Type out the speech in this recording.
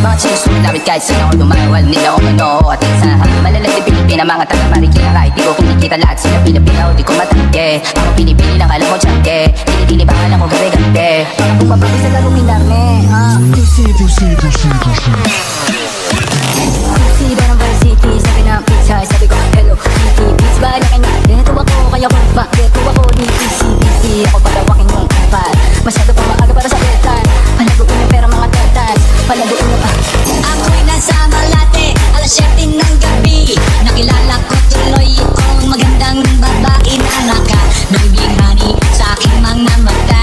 mga chicks sumalapit kahit sino ako lumawal nila o ano at sa malalag di Pilipina mga taga-Marikina kahit di ko kinikita lahat sila Pilipina o di ko matangke ako pinipili lang alam ko tiyangke tinitili ba alam ko gari-gante mga bumabagi sa laro pinarne Tusi Barang City sabi ng pizza sabi ko hello Kitty please ba na kayo ito ako kaya ko bakit ako di easy ako palawakin mong kapal masyado pa maaga para sa betan palaguin yung pera mga tetas palaguin yung Ako'y nasa Malate, alas 7 ng gabi Nakilala ko tuloy itong magandang babae na naka Nagbihani sa aking mga mata